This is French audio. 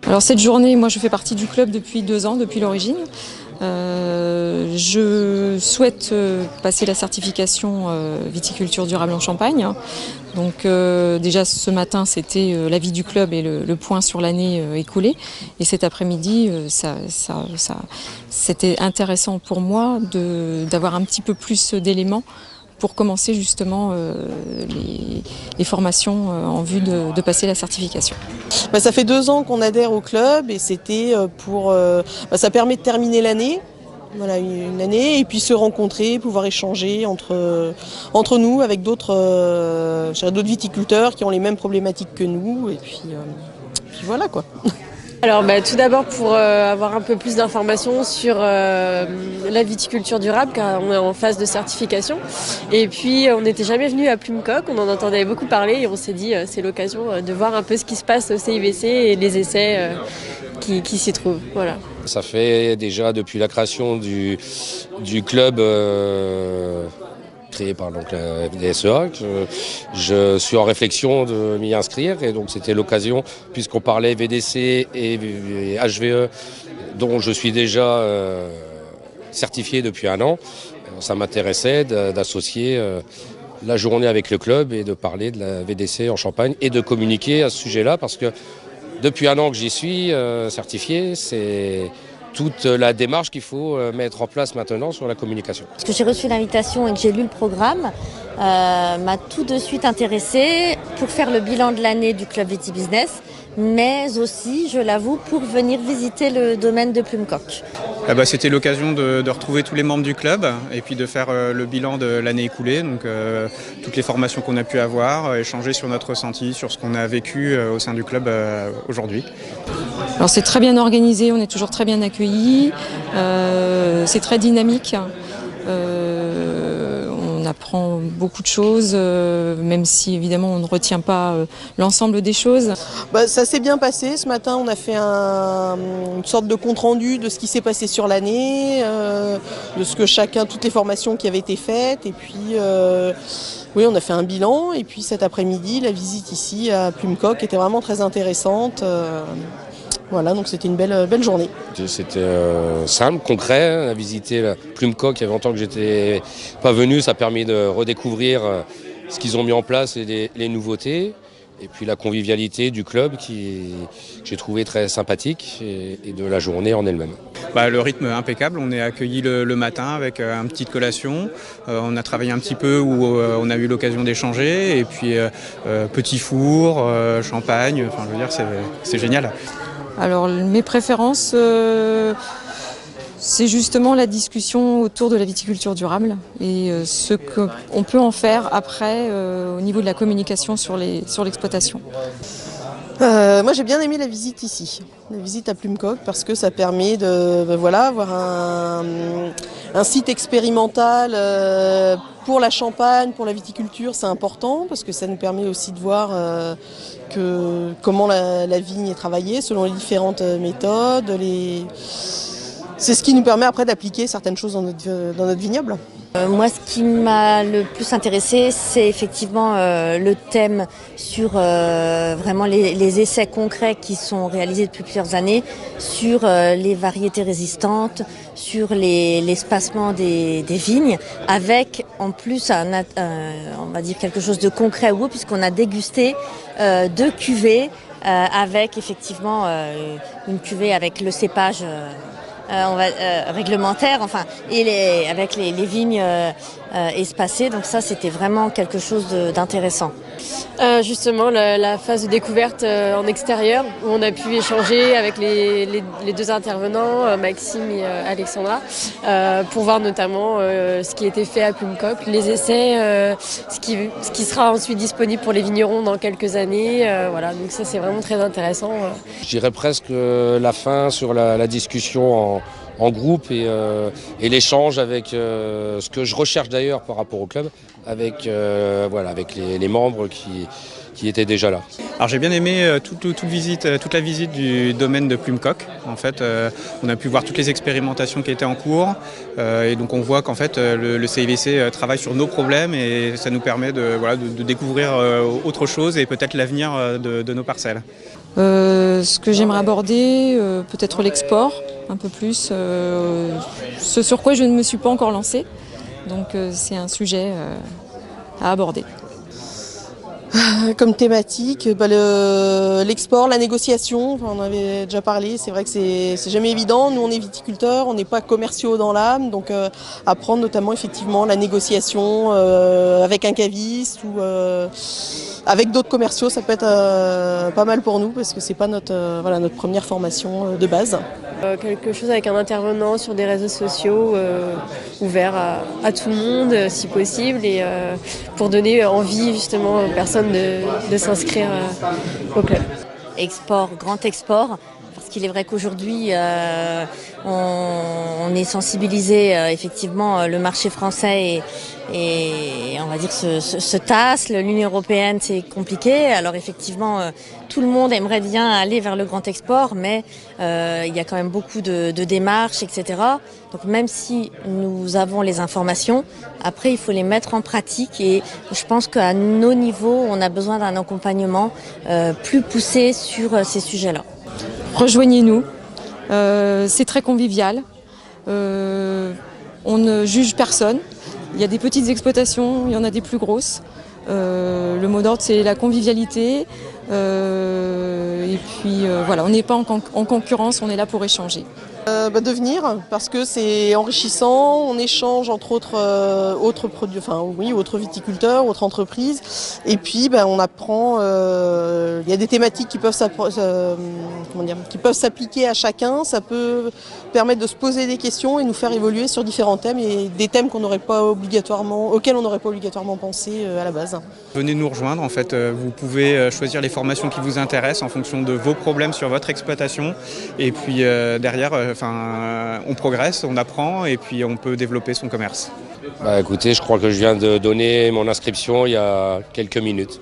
Alors cette journée, moi je fais partie du club depuis 2 ans, depuis l'origine. Je souhaite passer la certification viticulture durable en Champagne. Donc déjà ce matin c'était l'avis du club et le point sur l'année écoulée. Et cet après-midi c'était intéressant pour moi d'avoir un petit peu plus d'éléments pour commencer justement les formations en vue de passer la certification. Ça fait 2 ans qu'on adhère au club et c'était ça permet de terminer l'année, voilà, une année, et puis se rencontrer, pouvoir échanger entre nous avec d'autres viticulteurs qui ont les mêmes problématiques que nous, et puis voilà quoi. Alors tout d'abord pour avoir un peu plus d'informations sur la viticulture durable, car on est en phase de certification. Et puis on n'était jamais venu à Plumecoq, on en entendait beaucoup parler et on s'est dit c'est l'occasion de voir un peu ce qui se passe au CIVC et les essais qui s'y trouvent. Voilà. Ça fait déjà depuis la création du club créé par donc, la FDSEA, je suis en réflexion de m'y inscrire, et donc c'était l'occasion, puisqu'on parlait VDC et HVE, dont je suis déjà certifié depuis 1 an. Ça m'intéressait d'associer la journée avec le club et de parler de la VDC en Champagne et de communiquer à ce sujet-là, parce que depuis 1 an que j'y suis certifié, c'est toute la démarche qu'il faut mettre en place maintenant sur la communication. Parce que j'ai reçu l'invitation et que j'ai lu le programme, m'a tout de suite intéressée pour faire le bilan de l'année du Club Viti Business, mais aussi, je l'avoue, pour venir visiter le domaine de Plumecoq. C'était l'occasion de retrouver tous les membres du club et puis de faire le bilan de l'année écoulée, donc toutes les formations qu'on a pu avoir, échanger sur notre ressenti, sur ce qu'on a vécu au sein du club aujourd'hui. Alors c'est très bien organisé, on est toujours très bien accueillis, c'est très dynamique. On apprend beaucoup de choses, même si évidemment on ne retient pas l'ensemble des choses. Ça s'est bien passé. Ce matin, on a fait une sorte de compte-rendu de ce qui s'est passé sur l'année, de ce que toutes les formations qui avaient été faites. Et puis, oui, on a fait un bilan. Et puis cet après-midi, la visite ici à Plumecoq était vraiment très intéressante. Voilà, donc c'était une belle journée. C'était simple, concret. On a visité la Plumecoq, il y avait longtemps que j'étais pas venu. Ça a permis de redécouvrir ce qu'ils ont mis en place et les nouveautés. Et puis la convivialité du club que j'ai trouvé très sympathique, et de la journée en elle-même. Le rythme est impeccable, on est accueillis le matin avec une petite collation. On a travaillé un petit peu où on a eu l'occasion d'échanger. Et puis petit four, champagne, enfin je veux dire c'est génial. Alors mes préférences, c'est justement la discussion autour de la viticulture durable et ce qu'on peut en faire après au niveau de la communication sur l'exploitation. Moi j'ai bien aimé la visite ici, la visite à Plumecoq, parce que ça permet avoir un site expérimental pour la Champagne, pour la viticulture. C'est important parce que ça nous permet aussi de voir comment la vigne est travaillée selon les différentes méthodes. C'est ce qui nous permet après d'appliquer certaines choses dans notre vignoble. Moi, ce qui m'a le plus intéressé, c'est effectivement le thème sur vraiment les essais concrets qui sont réalisés depuis plusieurs années sur les variétés résistantes, sur l'espacement des vignes, avec en plus on va dire quelque chose de concret, puisqu'on a dégusté 2 cuvées avec effectivement une cuvée avec le cépage réglementaire, et avec les vignes espacées. Donc ça, c'était vraiment quelque chose d'intéressant. Justement, la phase de découverte en extérieur, où on a pu échanger avec les 2 intervenants, Maxime et Alexandra, pour voir notamment ce qui a été fait à Plumecoq, les essais, ce qui sera ensuite disponible pour les vignerons dans quelques années. Voilà, donc ça, c'est vraiment très intéressant. Je dirais presque la fin sur la discussion en groupe et l'échange avec ce que je recherche d'ailleurs par rapport au club, avec, voilà, avec les membres qui étaient déjà là. Alors j'ai bien aimé toute la visite du domaine de Plumecoq. En fait, on a pu voir toutes les expérimentations qui étaient en cours et donc on voit qu'en fait le CIVC travaille sur nos problèmes et ça nous permet de découvrir autre chose et peut-être l'avenir de nos parcelles. Ce que j'aimerais aborder, peut-être l'export un peu plus, ce sur quoi je ne me suis pas encore lancée. Donc c'est un sujet à aborder. Comme thématique, l'export, la négociation, enfin, on en avait déjà parlé, c'est vrai que c'est jamais évident. Nous on est viticulteurs, on n'est pas commerciaux dans l'âme, donc apprendre notamment effectivement la négociation avec un caviste ou avec d'autres commerciaux, ça peut être pas mal pour nous parce que c'est pas notre première formation de base. Quelque chose avec un intervenant sur des réseaux sociaux ouvert à tout le monde si possible et pour donner envie justement aux personnes de s'inscrire au club. Export, grand export, parce qu'il est vrai qu'aujourd'hui on est sensibilisé, effectivement le marché français et on va dire se tasse, l'Union européenne c'est compliqué, alors effectivement tout le monde aimerait bien aller vers le grand export, mais il y a quand même beaucoup de démarches, etc. Donc même si nous avons les informations, après il faut les mettre en pratique et je pense qu'à nos niveaux, on a besoin d'un accompagnement plus poussé sur ces sujets-là. Rejoignez-nous, c'est très convivial, on ne juge personne, il y a des petites exploitations, il y en a des plus grosses. Le mot d'ordre c'est la convivialité et puis voilà, on n'est pas en concurrence, on est là pour échanger. De venir parce que c'est enrichissant, on échange entre autres produits, autres viticulteurs, autres entreprises, et puis on apprend. Il y a des thématiques qui peuvent s'appliquer à chacun. Ça peut permettre de se poser des questions et nous faire évoluer sur différents thèmes et des thèmes auxquels on n'aurait pas obligatoirement pensé à la base. Venez nous rejoindre. En fait, vous pouvez choisir les formations qui vous intéressent en fonction de vos problèmes sur votre exploitation, et puis derrière. On progresse, on apprend et puis on peut développer son commerce. Écoutez, je crois que je viens de donner mon inscription il y a quelques minutes.